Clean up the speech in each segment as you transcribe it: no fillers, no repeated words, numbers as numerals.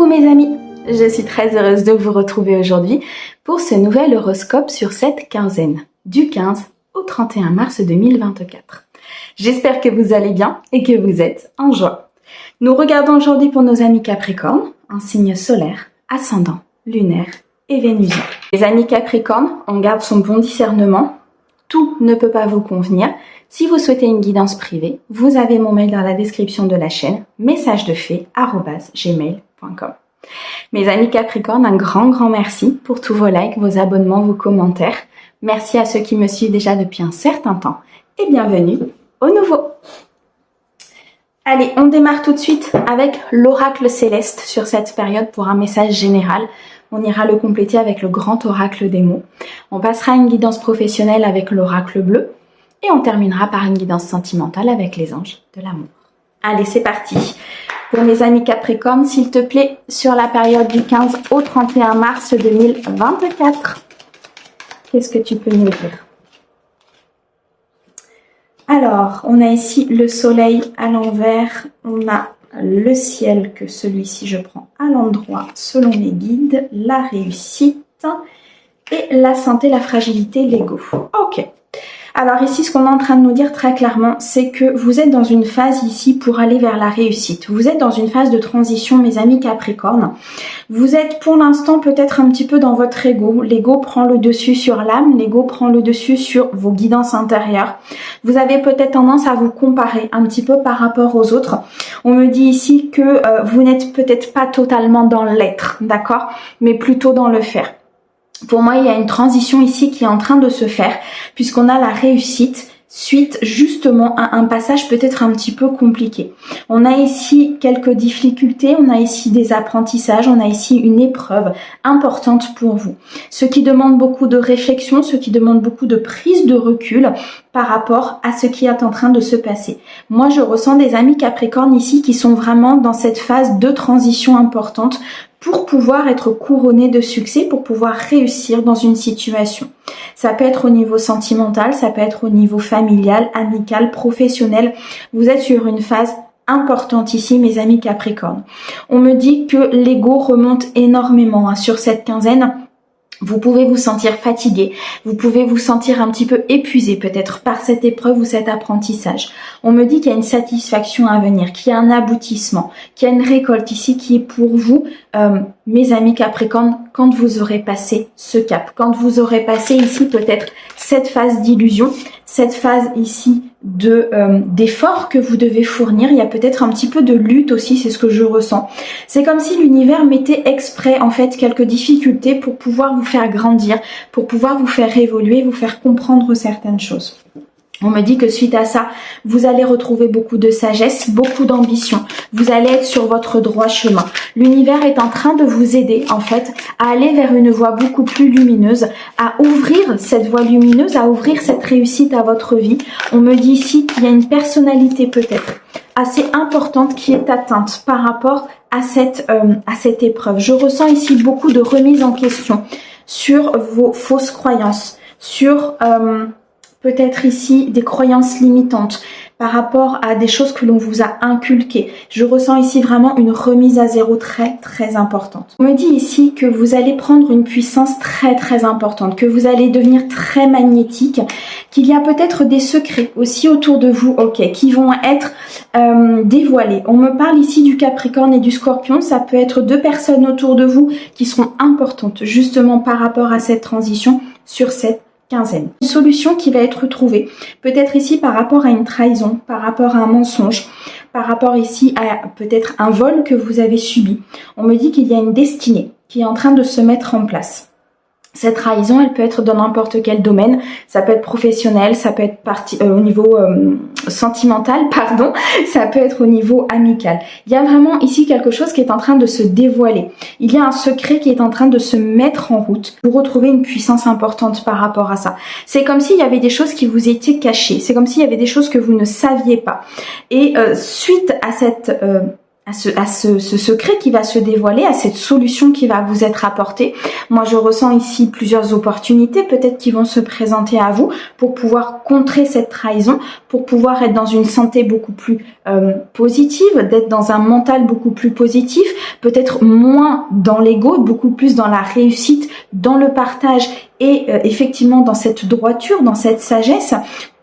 Coucou mes amis, je suis très heureuse de vous retrouver aujourd'hui pour ce nouvel horoscope sur cette quinzaine, du 15 au 31 mars 2024. J'espère que vous allez bien et que vous êtes en joie. Nous regardons aujourd'hui pour nos amis Capricorne, un signe solaire, ascendant, lunaire et vénusien. Les amis Capricorne, on garde son bon discernement, tout ne peut pas vous convenir. Si vous souhaitez une guidance privée, vous avez mon mail dans la description de la chaîne, messagesdefée@gmail.com. Mes amis Capricorne, un grand merci pour tous vos likes, vos abonnements, vos commentaires. Merci à ceux qui me suivent déjà depuis un certain temps et bienvenue au nouveau. Allez, on démarre tout de suite avec l'oracle céleste sur cette période pour un message général. On ira le compléter avec le grand oracle des mots. On passera à une guidance professionnelle avec l'oracle bleu et on terminera par une guidance sentimentale avec les anges de l'amour. Allez, c'est parti. Pour mes amis Capricorne, s'il te plaît, sur la période du 15 au 31 mars 2024, qu'est-ce que tu peux nous dire? Alors, on a ici le soleil à l'envers, on a le ciel que celui-ci je prends à l'endroit selon mes guides, la réussite et la santé, la fragilité, l'ego. Ok. Alors ici, ce qu'on est en train de nous dire très clairement, c'est que vous êtes dans une phase ici pour aller vers la réussite. Vous êtes dans une phase de transition, mes amis Capricorne. Vous êtes pour l'instant peut-être un petit peu dans votre ego. L'ego prend le dessus sur l'âme, l'ego prend le dessus sur vos guidances intérieures. Vous avez peut-être tendance à vous comparer un petit peu par rapport aux autres. On me dit ici que vous n'êtes peut-être pas totalement dans l'être, d'accord, mais plutôt dans le faire. Pour moi, il y a une transition ici qui est en train de se faire, puisqu'on a la réussite suite justement à un passage peut-être un petit peu compliqué. On a ici quelques difficultés, on a ici des apprentissages, on a ici une épreuve importante pour vous. Ce qui demande beaucoup de réflexion, ce qui demande beaucoup de prise de recul par rapport à ce qui est en train de se passer. Moi, je ressens des amis Capricorne ici qui sont vraiment dans cette phase de transition importante pour pouvoir être couronné de succès, pour pouvoir réussir dans une situation. Ça peut être au niveau sentimental, ça peut être au niveau familial, amical, professionnel. Vous êtes sur une phase importante ici, mes amis Capricorne. On me dit que l'ego remonte énormément sur cette quinzaine. Vous pouvez vous sentir fatigué, vous pouvez vous sentir un petit peu épuisé peut-être par cette épreuve ou cet apprentissage. On me dit qu'il y a une satisfaction à venir, qu'il y a un aboutissement, qu'il y a une récolte ici qui est pour vous, mes amis Capricorne, quand vous aurez passé ce cap, quand vous aurez passé ici peut-être cette phase d'illusion, cette phase ici d'effort que vous devez fournir. Il y a peut-être un petit peu de lutte aussi, c'est ce que je ressens. C'est comme si l'univers mettait exprès en fait quelques difficultés pour pouvoir vous faire grandir, pour pouvoir vous faire évoluer, vous faire comprendre certaines choses. On me dit que suite à ça, vous allez retrouver beaucoup de sagesse, beaucoup d'ambition. Vous allez être sur votre droit chemin. L'univers est en train de vous aider, en fait, à aller vers une voie beaucoup plus lumineuse, à ouvrir cette voie lumineuse, à ouvrir cette réussite à votre vie. On me dit ici qu'il y a une personnalité peut-être assez importante qui est atteinte par rapport à cette épreuve. Je ressens ici beaucoup de remise en question sur vos fausses croyances, sur peut-être ici des croyances limitantes par rapport à des choses que l'on vous a inculquées. Je ressens ici vraiment une remise à zéro très importante. On me dit ici que vous allez prendre une puissance très importante, que vous allez devenir très magnétique, qu'il y a peut-être des secrets aussi autour de vous, ok, qui vont être dévoilés. On me parle ici du Capricorne et du Scorpion, ça peut être deux personnes autour de vous qui seront importantes justement par rapport à cette transition sur cette quinzaine. Une solution qui va être trouvée, peut-être ici par rapport à une trahison, par rapport à un mensonge, par rapport ici à peut-être un vol que vous avez subi. On me dit qu'il y a une destinée qui est en train de se mettre en place. Cette trahison, elle peut être dans n'importe quel domaine, ça peut être professionnel, ça peut être au niveau sentimental, pardon, ça peut être au niveau amical. Il y a vraiment ici quelque chose qui est en train de se dévoiler. Il y a un secret qui est en train de se mettre en route pour retrouver une puissance importante par rapport à ça. C'est comme s'il y avait des choses qui vous étaient cachées, c'est comme s'il y avait des choses que vous ne saviez pas. Et suite à cette ce secret qui va se dévoiler, à cette solution qui va vous être apportée. Moi, je ressens ici plusieurs opportunités, peut-être qui vont se présenter à vous pour pouvoir contrer cette trahison, pour pouvoir être dans une santé beaucoup plus positive, d'être dans un mental beaucoup plus positif, peut-être moins dans l'ego, beaucoup plus dans la réussite, dans le partage et effectivement dans cette droiture, dans cette sagesse,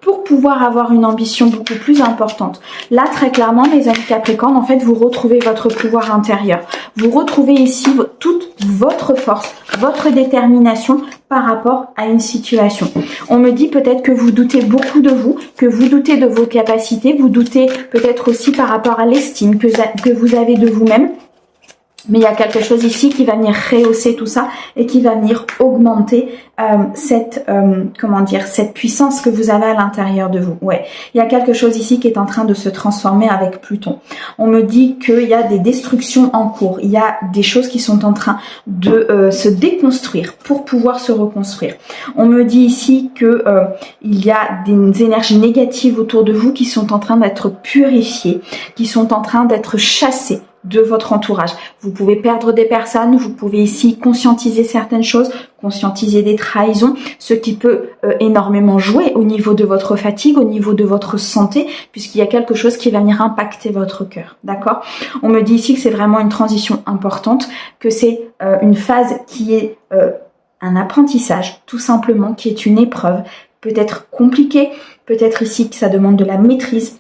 pour pouvoir avoir une ambition beaucoup plus importante. Là, très clairement, mes amis Capricorne, en fait, vous retrouvez votre pouvoir intérieur. Vous retrouvez ici toute votre force, votre détermination par rapport à une situation. On me dit peut-être que vous doutez beaucoup de vous, que vous doutez de vos capacités, vous doutez peut-être aussi par rapport à l'estime que vous avez de vous-même. Mais il y a quelque chose ici qui va venir rehausser tout ça et qui va venir augmenter cette puissance que vous avez à l'intérieur de vous. Ouais, il y a quelque chose ici qui est en train de se transformer avec Pluton. On me dit qu'il y a des destructions en cours. Il y a des choses qui sont en train de se déconstruire pour pouvoir se reconstruire. On me dit ici que il y a des énergies négatives autour de vous qui sont en train d'être purifiées, qui sont en train d'être chassées de votre entourage. Vous pouvez perdre des personnes, vous pouvez ici conscientiser certaines choses, conscientiser des trahisons, ce qui peut énormément jouer au niveau de votre fatigue, au niveau de votre santé, puisqu'il y a quelque chose qui va venir impacter votre cœur, d'accord? On me dit ici que c'est vraiment une transition importante, que c'est une phase qui est un apprentissage, tout simplement, qui est une épreuve, peut-être compliquée, peut-être ici que ça demande de la maîtrise.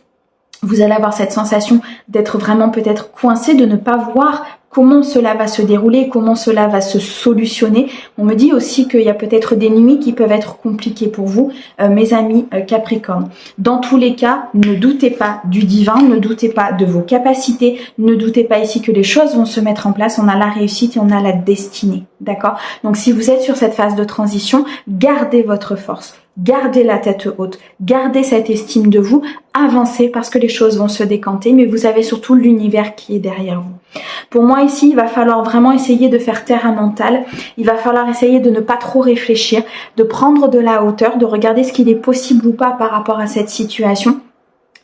Vous allez avoir cette sensation d'être vraiment peut-être coincé, de ne pas voir comment cela va se dérouler, comment cela va se solutionner. On me dit aussi qu'il y a peut-être des nuits qui peuvent être compliquées pour vous, mes amis Capricorne. Dans tous les cas, ne doutez pas du divin, ne doutez pas de vos capacités, ne doutez pas ici que les choses vont se mettre en place. On a la réussite et on a la destinée, d'accord? Donc si vous êtes sur cette phase de transition, gardez votre force. Gardez la tête haute, gardez cette estime de vous, avancez parce que les choses vont se décanter, mais vous avez surtout l'univers qui est derrière vous. Pour moi ici, il va falloir vraiment essayer de faire taire un mental, il va falloir essayer de ne pas trop réfléchir, de prendre de la hauteur, de regarder ce qu'il est possible ou pas par rapport à cette situation,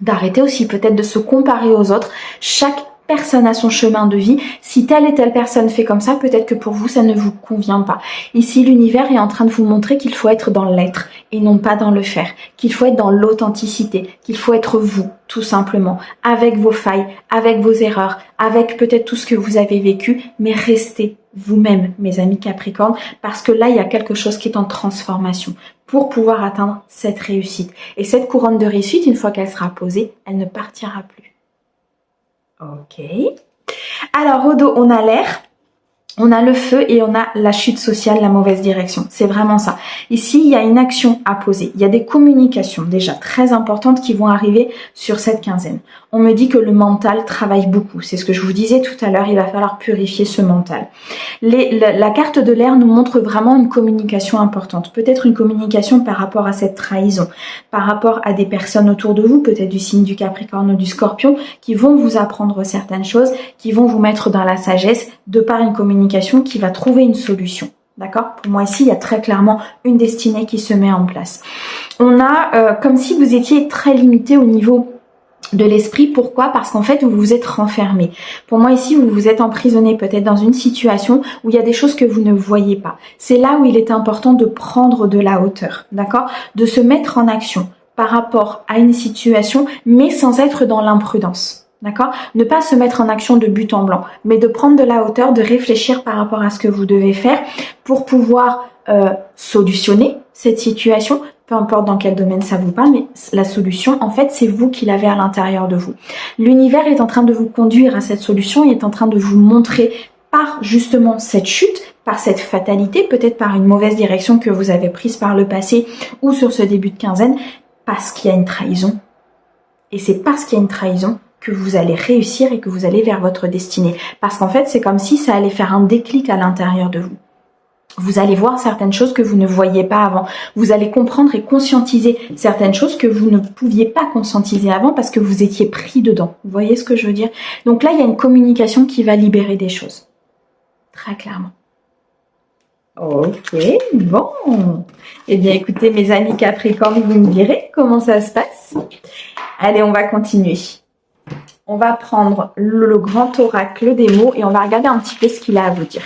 d'arrêter aussi peut-être de se comparer aux autres. Chaque personne a son chemin de vie. Si telle et telle personne fait comme ça, peut-être que pour vous, ça ne vous convient pas. Ici, l'univers est en train de vous montrer qu'il faut être dans l'être et non pas dans le faire, qu'il faut être dans l'authenticité, qu'il faut être vous, tout simplement, avec vos failles, avec vos erreurs, avec peut-être tout ce que vous avez vécu, mais restez vous-même, mes amis Capricorne, parce que là, il y a quelque chose qui est en transformation pour pouvoir atteindre cette réussite. Et cette couronne de réussite, une fois qu'elle sera posée, elle ne partira plus. Ok. Alors, au dos, on a l'air, on a le feu et on a la chute sociale, la mauvaise direction. C'est vraiment ça. Ici, il y a une action à poser. Il y a des communications déjà très importantes qui vont arriver sur cette quinzaine. On me dit que le mental travaille beaucoup. C'est ce que je vous disais tout à l'heure. Il va falloir purifier ce mental. La carte de l'air nous montre vraiment une communication importante. Peut-être une communication par rapport à cette trahison, par rapport à des personnes autour de vous, peut-être du signe du Capricorne ou du Scorpion, qui vont vous apprendre certaines choses, qui vont vous mettre dans la sagesse de par une communication qui va trouver une solution. D'accord? Pour moi ici, il y a très clairement une destinée qui se met en place. On a comme si vous étiez très limité au niveau de l'esprit. Pourquoi? Parce qu'en fait, vous vous êtes renfermé. Pour moi ici, vous vous êtes emprisonné peut-être dans une situation où il y a des choses que vous ne voyez pas. C'est là où il est important de prendre de la hauteur. D'accord? De se mettre en action par rapport à une situation, mais sans être dans l'imprudence. D'accord? Ne pas se mettre en action de but en blanc, mais de prendre de la hauteur, de réfléchir par rapport à ce que vous devez faire pour pouvoir solutionner cette situation, peu importe dans quel domaine ça vous parle, mais la solution, en fait, c'est vous qui l'avez à l'intérieur de vous. L'univers est en train de vous conduire à cette solution, il est en train de vous montrer par justement cette chute, par cette fatalité, peut-être par une mauvaise direction que vous avez prise par le passé ou sur ce début de quinzaine, parce qu'il y a une trahison. Et c'est parce qu'il y a une trahison que vous allez réussir et que vous allez vers votre destinée. Parce qu'en fait, c'est comme si ça allait faire un déclic à l'intérieur de vous. Vous allez voir certaines choses que vous ne voyiez pas avant. Vous allez comprendre et conscientiser certaines choses que vous ne pouviez pas conscientiser avant parce que vous étiez pris dedans. Vous voyez ce que je veux dire? Donc là, il y a une communication qui va libérer des choses. Très clairement. Ok, bon. Eh bien, écoutez, mes amis Capricorne, vous me direz comment ça se passe. Allez, on va continuer. On va prendre le grand oracle des mots et on va regarder un petit peu ce qu'il a à vous dire.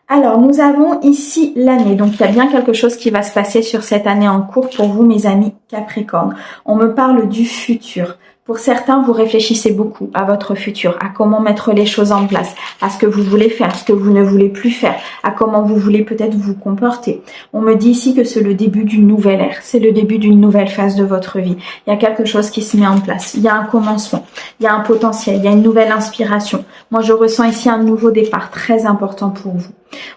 Alors, nous avons ici l'année. Donc, il y a bien quelque chose qui va se passer sur cette année en cours pour vous, mes amis Capricorne. On me parle du futur. Pour certains, vous réfléchissez beaucoup à votre futur, à comment mettre les choses en place, à ce que vous voulez faire, ce que vous ne voulez plus faire, à comment vous voulez peut-être vous comporter. On me dit ici que c'est le début d'une nouvelle ère, c'est le début d'une nouvelle phase de votre vie. Il y a quelque chose qui se met en place, il y a un commencement, il y a un potentiel, il y a une nouvelle inspiration. Moi, je ressens ici un nouveau départ très important pour vous.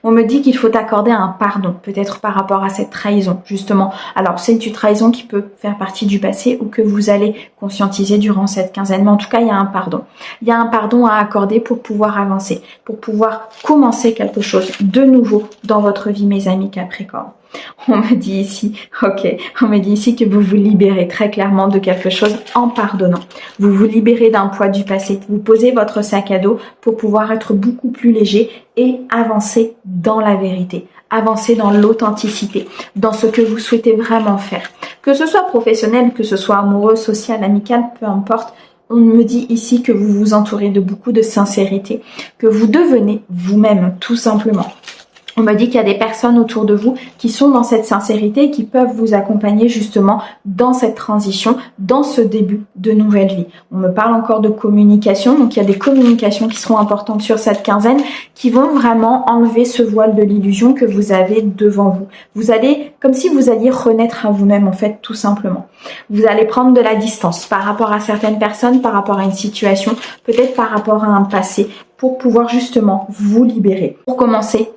On me dit qu'il faut accorder un pardon, peut-être par rapport à cette trahison, justement. Alors, c'est une trahison qui peut faire partie du passé ou que vous allez conscientiser durant cette quinzaine. Mais en tout cas, il y a un pardon. Il y a un pardon à accorder pour pouvoir avancer, pour pouvoir commencer quelque chose de nouveau dans votre vie, mes amis Capricorne. On me dit ici, on me dit ici que vous vous libérez très clairement de quelque chose en pardonnant. Vous vous libérez d'un poids du passé. Vous posez votre sac à dos pour pouvoir être beaucoup plus léger et avancer dans la vérité. Avancer dans l'authenticité, dans ce que vous souhaitez vraiment faire. Que ce soit professionnel, que ce soit amoureux, social, amical, peu importe. On me dit ici que vous vous entourez de beaucoup de sincérité, que vous devenez vous-même, tout simplement. On me dit qu'il y a des personnes autour de vous qui sont dans cette sincérité et qui peuvent vous accompagner justement dans cette transition, dans ce début de nouvelle vie. On me parle encore de communication, donc il y a des communications qui seront importantes sur cette quinzaine qui vont vraiment enlever ce voile de l'illusion que vous avez devant vous. Vous allez, comme si vous alliez renaître à vous-même en fait, tout simplement. Vous allez prendre de la distance par rapport à certaines personnes, par rapport à une situation, peut-être par rapport à un passé, pour pouvoir justement vous libérer. Pour commencer,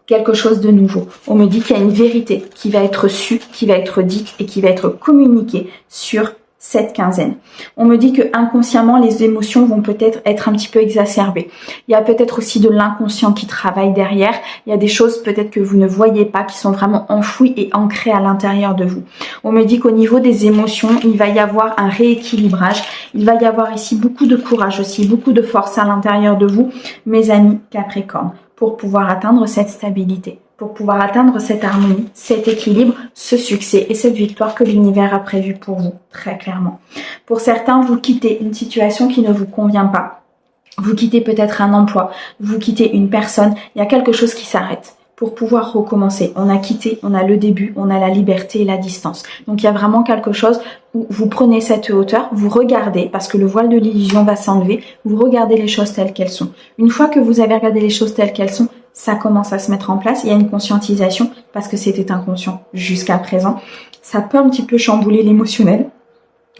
quelque chose de nouveau. On me dit qu'il y a une vérité qui va être sue, qui va être dite et qui va être communiquée sur cette quinzaine. On me dit que inconsciemment, les émotions vont peut-être être un petit peu exacerbées. Il y a peut-être aussi de l'inconscient qui travaille derrière. Il y a des choses peut-être que vous ne voyez pas, qui sont vraiment enfouies et ancrées à l'intérieur de vous. On me dit qu'au niveau des émotions, il va y avoir un rééquilibrage. Il va y avoir ici beaucoup de courage aussi, beaucoup de force à l'intérieur de vous, mes amis Capricorne, pour pouvoir atteindre cette stabilité, pour pouvoir atteindre cette harmonie, cet équilibre, ce succès et cette victoire que l'univers a prévu pour vous, très clairement. Pour certains, vous quittez une situation qui ne vous convient pas. Vous quittez peut-être un emploi, vous quittez une personne, il y a quelque chose qui s'arrête. Pour pouvoir recommencer, on a quitté, on a le début, on a la liberté et la distance. Donc il y a vraiment quelque chose où vous prenez cette hauteur, vous regardez, parce que le voile de l'illusion va s'enlever, vous regardez les choses telles qu'elles sont. Une fois que vous avez regardé les choses telles qu'elles sont, ça commence à se mettre en place, il y a une conscientisation, parce que c'était inconscient jusqu'à présent. Ça peut un petit peu chambouler l'émotionnel.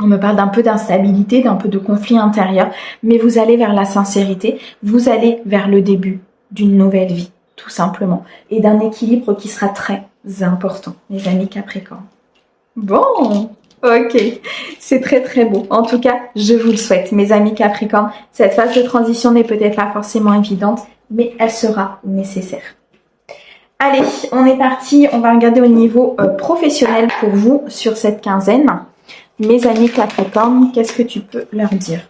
On me parle d'un peu d'instabilité, d'un peu de conflit intérieur, mais vous allez vers la sincérité, vous allez vers le début d'une nouvelle vie. Tout simplement, et d'un équilibre qui sera très important, mes amis Capricorne. Bon, ok, c'est très très beau. En tout cas, je vous le souhaite, mes amis Capricorne. Cette phase de transition n'est peut-être pas forcément évidente, mais elle sera nécessaire. Allez, on est parti. On va regarder au niveau professionnel pour vous sur cette quinzaine. Mes amis Capricorne, qu'est-ce que tu peux leur dire ?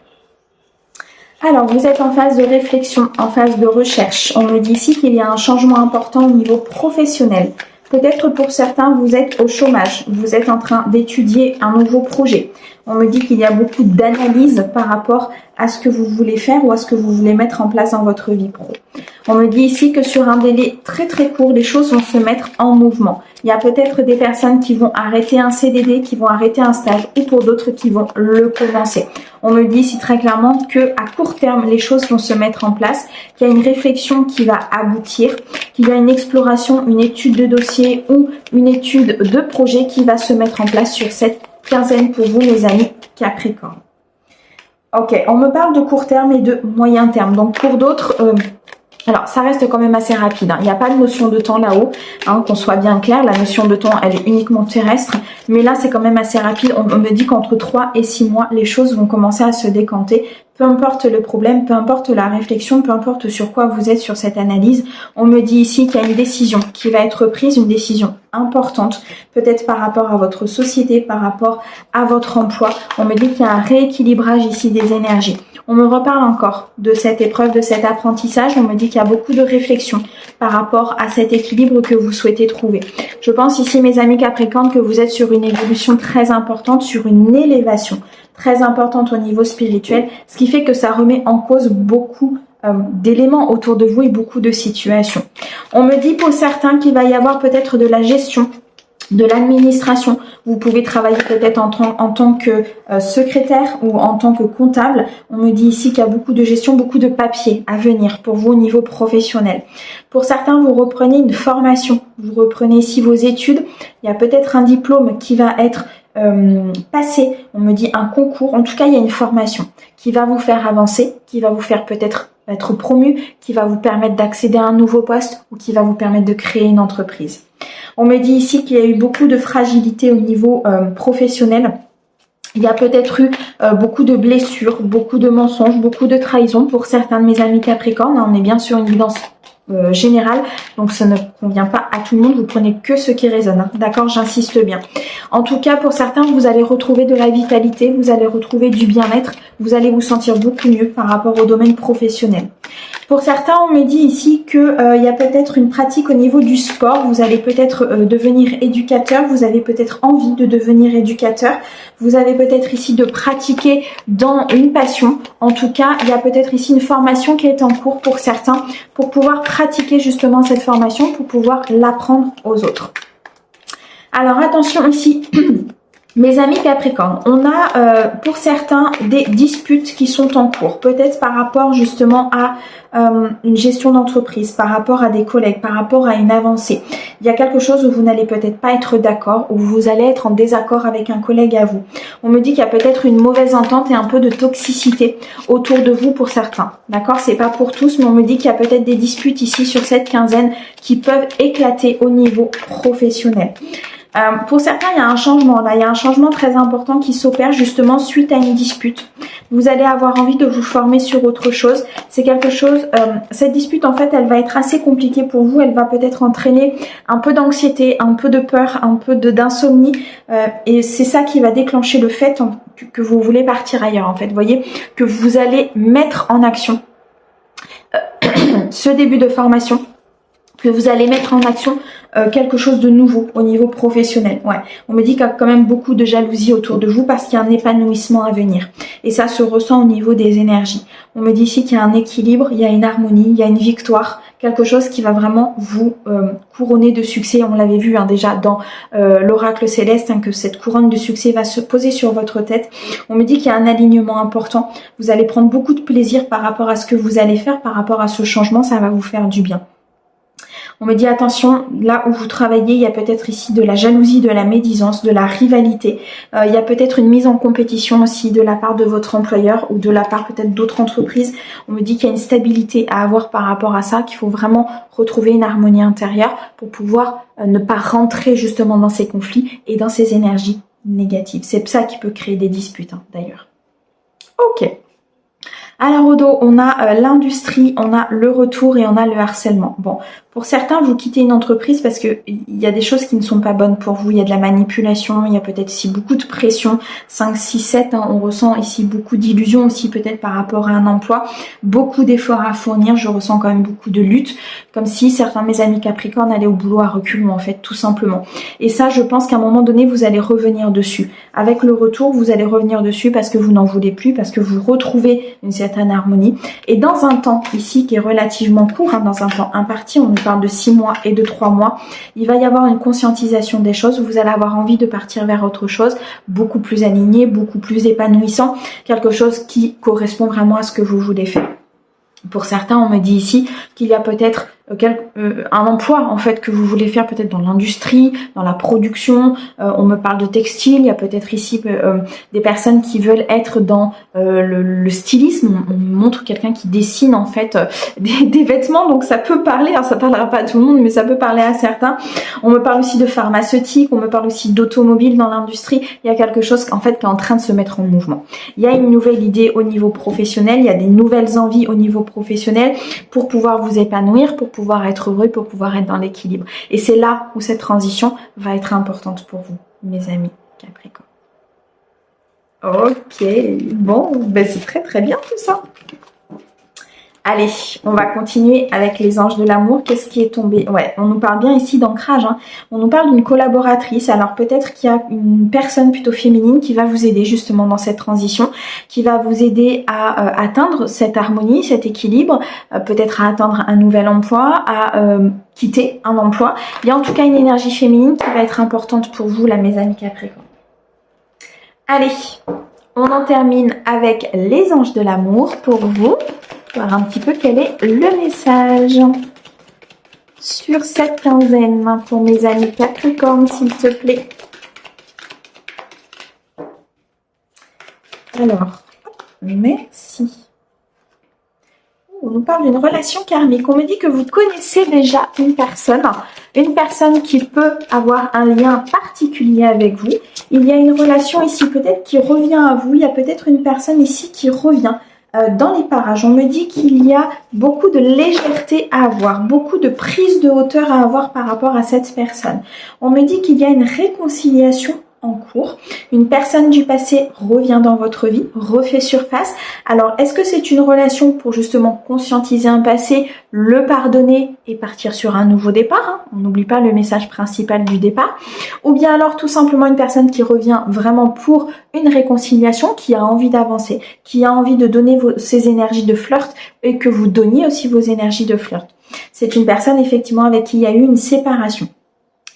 Alors, vous êtes en phase de réflexion, en phase de recherche. On me dit ici qu'il y a un changement important au niveau professionnel. Peut-être pour certains, vous êtes au chômage. Vous êtes en train d'étudier un nouveau projet. On me dit qu'il y a beaucoup d'analyse par rapport à ce que vous voulez faire ou à ce que vous voulez mettre en place dans votre vie pro. On me dit ici que sur un délai très très court, les choses vont se mettre en mouvement. Il y a peut-être des personnes qui vont arrêter un CDD, qui vont arrêter un stage, ou pour d'autres qui vont le commencer. On me dit ici très clairement que à court terme, les choses vont se mettre en place, qu'il y a une réflexion qui va aboutir, qu'il y a une exploration, une étude de dossier ou une étude de projet qui va se mettre en place sur cette quinzaine pour vous, mes amis Capricorne. Ok, on me parle de court terme et de moyen terme. Donc pour d'autres, alors ça reste quand même assez rapide. Il n'y a pas de notion de temps là-haut, qu'on soit bien clair. La notion de temps, elle est uniquement terrestre. Mais là, c'est quand même assez rapide. On me dit qu'entre 3 et 6 mois, les choses vont commencer à se décanter. Peu importe le problème, peu importe la réflexion, peu importe sur quoi vous êtes sur cette analyse, on me dit ici qu'il y a une décision qui va être prise, une décision importante, peut-être par rapport à votre société, par rapport à votre emploi. On me dit qu'il y a un rééquilibrage ici des énergies. On me reparle encore de cette épreuve, de cet apprentissage. On me dit qu'il y a beaucoup de réflexion par rapport à cet équilibre que vous souhaitez trouver. Je pense ici, mes amis Capricorne, que vous êtes sur une évolution très importante, sur une élévation très importante au niveau spirituel, ce qui fait que ça remet en cause beaucoup d'éléments autour de vous et beaucoup de situations. On me dit pour certains qu'il va y avoir peut-être de la gestion, de l'administration. Vous pouvez travailler peut-être en tant que secrétaire ou en tant que comptable. On me dit ici qu'il y a beaucoup de gestion, beaucoup de papiers à venir pour vous au niveau professionnel. Pour certains, vous reprenez une formation. Vous reprenez ici vos études. Il y a peut-être un diplôme qui va être passé. On me dit un concours. En tout cas, il y a une formation qui va vous faire avancer, qui va vous faire peut-être être promu, qui va vous permettre d'accéder à un nouveau poste ou qui va vous permettre de créer une entreprise. On me dit ici qu'il y a eu beaucoup de fragilité au niveau professionnel. Il y a peut-être eu beaucoup de blessures, beaucoup de mensonges, beaucoup de trahisons pour certains de mes amis Capricorne. On est bien sur une guidance générale, donc ça ne convient pas à tout le monde. Vous prenez que ce qui résonne, hein. D'accord, j'insiste bien. En tout cas, pour certains, vous allez retrouver de la vitalité, vous allez retrouver du bien-être, vous allez vous sentir beaucoup mieux par rapport au domaine professionnel. Pour certains, on me dit ici que y a peut-être une pratique au niveau du sport. Vous allez peut-être devenir éducateur. Vous avez peut-être envie de devenir éducateur. Vous avez peut-être ici de pratiquer dans une passion. En tout cas, il y a peut-être ici une formation qui est en cours pour certains pour pouvoir pratiquer justement cette formation, pour pouvoir l'apprendre aux autres. Alors attention ici. Mes amis Capricorne, on a pour certains des disputes qui sont en cours, peut-être par rapport justement à une gestion d'entreprise, par rapport à des collègues, par rapport à une avancée. Il y a quelque chose où vous n'allez peut-être pas être d'accord, où vous allez être en désaccord avec un collègue à vous. On me dit qu'il y a peut-être une mauvaise entente et un peu de toxicité autour de vous pour certains. D'accord, c'est pas pour tous, mais on me dit qu'il y a peut-être des disputes ici sur cette quinzaine qui peuvent éclater au niveau professionnel. Pour certains, il y a un changement là, il y a un changement très important qui s'opère justement suite à une dispute. Vous allez avoir envie de vous former sur autre chose. C'est quelque chose, cette dispute en fait, elle va être assez compliquée pour vous. Elle va peut-être entraîner un peu d'anxiété, un peu de peur, un peu d'insomnie. Et c'est ça qui va déclencher le fait que vous voulez partir ailleurs en fait. Vous voyez, que vous allez mettre en action ce début de formation, que vous allez mettre en action quelque chose de nouveau au niveau professionnel. Ouais, on me dit qu'il y a quand même beaucoup de jalousie autour de vous parce qu'il y a un épanouissement à venir. Et ça se ressent au niveau des énergies. On me dit ici qu'il y a un équilibre, il y a une harmonie, il y a une victoire, quelque chose qui va vraiment vous couronner de succès. On l'avait vu déjà dans l'oracle céleste, que cette couronne de succès va se poser sur votre tête. On me dit qu'il y a un alignement important. Vous allez prendre beaucoup de plaisir par rapport à ce que vous allez faire, par rapport à ce changement, ça va vous faire du bien. On me dit attention, là où vous travaillez, il y a peut-être ici de la jalousie, de la médisance, de la rivalité. Il y a peut-être une mise en compétition aussi de la part de votre employeur ou de la part peut-être d'autres entreprises. On me dit qu'il y a une stabilité à avoir par rapport à ça, qu'il faut vraiment retrouver une harmonie intérieure pour pouvoir ne pas rentrer justement dans ces conflits et dans ces énergies négatives. C'est ça qui peut créer des disputes d'ailleurs. Ok. Alors au dos, on a l'industrie, on a le retour et on a le harcèlement. Bon, pour certains, vous quittez une entreprise parce que il y a des choses qui ne sont pas bonnes pour vous. Il y a de la manipulation, il y a peut-être ici beaucoup de pression. 5, 6, 7, on ressent ici beaucoup d'illusions aussi peut-être par rapport à un emploi. Beaucoup d'efforts à fournir, je ressens quand même beaucoup de lutte. Comme si certains de mes amis Capricorne allaient au boulot à reculons en fait, tout simplement. Et ça, je pense qu'à un moment donné, vous allez revenir dessus. Avec le retour, vous allez revenir dessus parce que vous n'en voulez plus, parce que vous retrouvez une certaine harmonie. Et dans un temps ici qui est relativement court, dans un temps imparti, on nous parle de 6 mois et de 3 mois, il va y avoir une conscientisation des choses, vous allez avoir envie de partir vers autre chose, beaucoup plus aligné, beaucoup plus épanouissant, quelque chose qui correspond vraiment à ce que vous voulez faire. Pour certains, on me dit ici qu'il y a peut-être un emploi en fait que vous voulez faire peut-être dans l'industrie, dans la production. On me parle de textile. Il y a peut-être ici des personnes qui veulent être dans le stylisme. On me montre quelqu'un qui dessine en fait des vêtements. Donc ça peut parler. Alors ça parlera pas à tout le monde, mais ça peut parler à certains. On me parle aussi de pharmaceutique. On me parle aussi d'automobile dans l'industrie. Il y a quelque chose en fait qui est en train de se mettre en mouvement. Il y a une nouvelle idée au niveau professionnel. Il y a des nouvelles envies au niveau professionnel pour pouvoir vous épanouir, pour pouvoir être heureux, pour pouvoir être dans l'équilibre. Et c'est là où cette transition va être importante pour vous, mes amis Capricorne. Ok, bon, ben c'est très très bien tout ça. Allez, on va continuer avec les anges de l'amour. Qu'est-ce qui est tombé? Ouais, on nous parle bien ici d'ancrage. Hein. On nous parle d'une collaboratrice. Alors peut-être qu'il y a une personne plutôt féminine qui va vous aider justement dans cette transition, qui va vous aider à atteindre cette harmonie, cet équilibre, peut-être à atteindre un nouvel emploi, à quitter un emploi. Il y a en tout cas une énergie féminine qui va être importante pour vous, là, mes amis Capricorne. Allez, on en termine avec les anges de l'amour pour vous. Voir un petit peu quel est le message sur cette quinzaine pour mes amis Capricorne, s'il te plaît. Alors, merci. On nous parle d'une relation karmique. On me dit que vous connaissez déjà une personne qui peut avoir un lien particulier avec vous. Il y a une relation ici peut-être qui revient à vous. Il y a peut-être une personne ici qui revient dans les parages. On me dit qu'il y a beaucoup de légèreté à avoir, beaucoup de prise de hauteur à avoir par rapport à cette personne. On me dit qu'il y a une réconciliation en cours. Une personne du passé revient dans votre vie, refait surface. Alors, est-ce que c'est une relation pour justement conscientiser un passé, le pardonner et partir sur un nouveau départ, hein? On n'oublie pas le message principal du départ. Ou bien alors tout simplement une personne qui revient vraiment pour une réconciliation, qui a envie d'avancer, qui a envie de donner ses énergies de flirt et que vous donniez aussi vos énergies de flirt. C'est une personne effectivement avec qui il y a eu une séparation.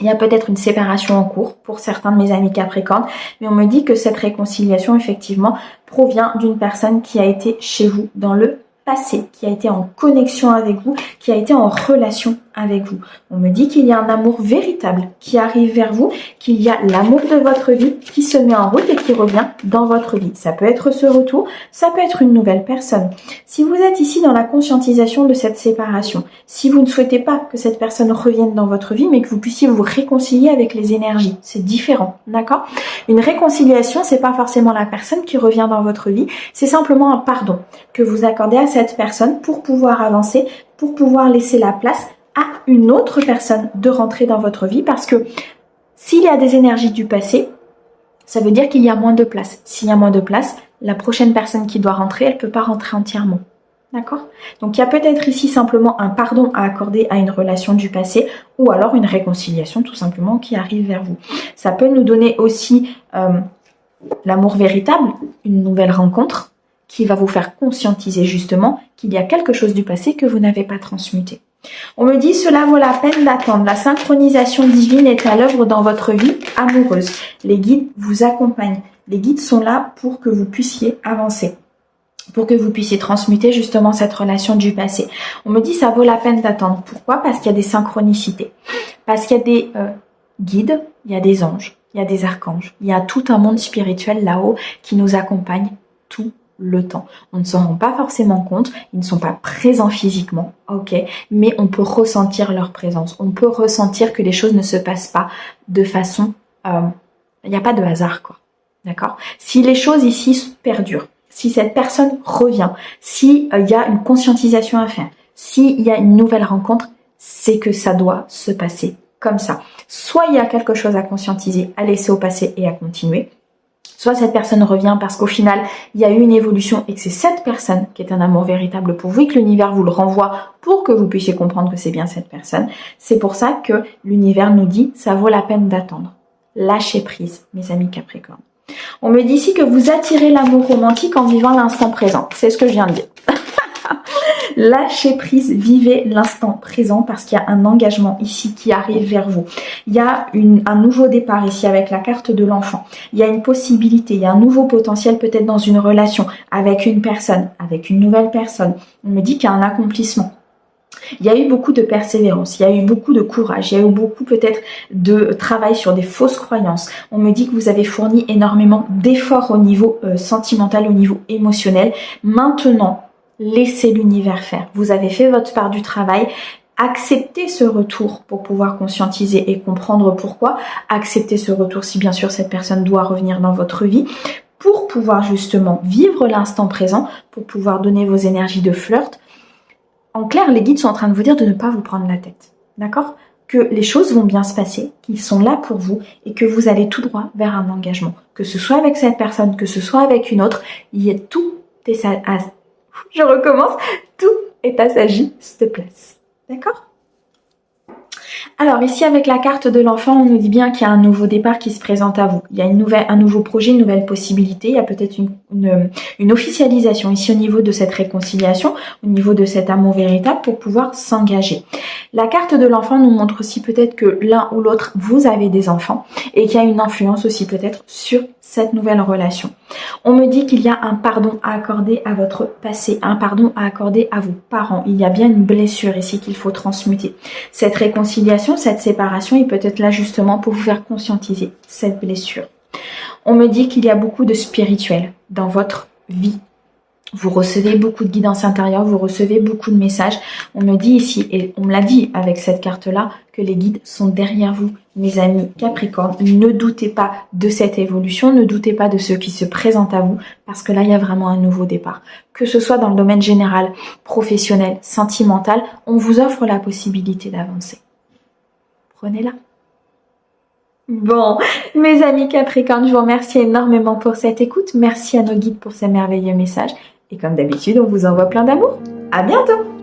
Il y a peut-être une séparation en cours pour certains de mes amis Capricorne, mais on me dit que cette réconciliation, effectivement, provient d'une personne qui a été chez vous dans le passé, qui a été en connexion avec vous, qui a été en relation avec vous. On me dit qu'il y a un amour véritable qui arrive vers vous, qu'il y a l'amour de votre vie qui se met en route et qui revient dans votre vie. Ça peut être ce retour, ça peut être une nouvelle personne. Si vous êtes ici dans la conscientisation de cette séparation, si vous ne souhaitez pas que cette personne revienne dans votre vie, mais que vous puissiez vous réconcilier avec les énergies, c'est différent, d'accord? Une réconciliation, c'est pas forcément la personne qui revient dans votre vie, c'est simplement un pardon que vous accordez à cette personne pour pouvoir avancer, pour pouvoir laisser la place à une autre personne de rentrer dans votre vie, parce que s'il y a des énergies du passé, ça veut dire qu'il y a moins de place. S'il y a moins de place, la prochaine personne qui doit rentrer, elle ne peut pas rentrer entièrement. D'accord? Donc il y a peut-être ici simplement un pardon à accorder à une relation du passé, ou alors une réconciliation tout simplement qui arrive vers vous. Ça peut nous donner aussi l'amour véritable, une nouvelle rencontre qui va vous faire conscientiser justement qu'il y a quelque chose du passé que vous n'avez pas transmuté. On me dit cela vaut la peine d'attendre. La synchronisation divine est à l'œuvre dans votre vie amoureuse. Les guides vous accompagnent. Les guides sont là pour que vous puissiez avancer, pour que vous puissiez transmuter justement cette relation du passé. On me dit ça vaut la peine d'attendre. Pourquoi? Parce qu'il y a des synchronicités. Parce qu'il y a des guides, il y a des anges, il y a des archanges. Il y a tout un monde spirituel là-haut qui nous accompagne tout le temps. On ne s'en rend pas forcément compte, ils ne sont pas présents physiquement, ok, mais on peut ressentir leur présence. On peut ressentir que les choses ne se passent pas de façon... Il n'y a pas de hasard, quoi. D'accord? Si les choses ici perdurent, si cette personne revient, s'il y a une conscientisation à faire, s'il y a une nouvelle rencontre, c'est que ça doit se passer comme ça. Soit il y a quelque chose à conscientiser, à laisser au passé et à continuer, soit cette personne revient parce qu'au final, il y a eu une évolution et que c'est cette personne qui est un amour véritable pour vous et que l'univers vous le renvoie pour que vous puissiez comprendre que c'est bien cette personne. C'est pour ça que l'univers nous dit, ça vaut la peine d'attendre. Lâchez prise, mes amis Capricorne. On me dit ici que vous attirez l'amour romantique en vivant l'instant présent. C'est ce que je viens de dire. Lâchez prise, vivez l'instant présent parce qu'il y a un engagement ici qui arrive vers vous. Il y a un nouveau départ ici avec la carte de l'enfant. Il y a une possibilité, il y a un nouveau potentiel peut-être dans une relation avec une personne, avec une nouvelle personne. On me dit qu'il y a un accomplissement. Il y a eu beaucoup de persévérance, il y a eu beaucoup de courage, il y a eu beaucoup peut-être de travail sur des fausses croyances. On me dit que vous avez fourni énormément d'efforts au niveau sentimental, au niveau émotionnel. Maintenant, laissez l'univers faire. Vous avez fait votre part du travail. Acceptez ce retour pour pouvoir conscientiser et comprendre pourquoi. Acceptez ce retour si bien sûr cette personne doit revenir dans votre vie pour pouvoir justement vivre l'instant présent, pour pouvoir donner vos énergies de flirt. En clair, les guides sont en train de vous dire de ne pas vous prendre la tête. D'accord? Que les choses vont bien se passer, qu'ils sont là pour vous et que vous allez tout droit vers un engagement. Que ce soit avec cette personne, que ce soit avec une autre, il y a tout est à... Je recommence. Tout est à sa juste place. D'accord? Alors ici avec la carte de l'enfant, on nous dit bien qu'il y a un nouveau départ qui se présente à vous. Il y a un nouveau projet, une nouvelle possibilité. Il y a peut-être une officialisation ici au niveau de cette réconciliation, au niveau de cet amour véritable pour pouvoir s'engager. La carte de l'enfant nous montre aussi peut-être que l'un ou l'autre, vous avez des enfants et qu'il y a une influence aussi peut-être sur cette nouvelle relation. On me dit qu'il y a un pardon à accorder à votre passé, un pardon à accorder à vos parents. Il y a bien une blessure ici qu'il faut transmuter. Cette réconciliation, cette séparation est peut-être là justement pour vous faire conscientiser cette blessure. On me dit qu'il y a beaucoup de spirituel dans votre vie. Vous recevez beaucoup de guidance intérieure, vous recevez beaucoup de messages. On me dit ici, et on me l'a dit avec cette carte-là, que les guides sont derrière vous, mes amis Capricorne. Ne doutez pas de cette évolution, ne doutez pas de ce qui se présente à vous, parce que là, il y a vraiment un nouveau départ. Que ce soit dans le domaine général, professionnel, sentimental, on vous offre la possibilité d'avancer. Prenez-la. Bon, mes amis Capricorne, je vous remercie énormément pour cette écoute. Merci à nos guides pour ces merveilleux messages. Et comme d'habitude, on vous envoie plein d'amour. À bientôt!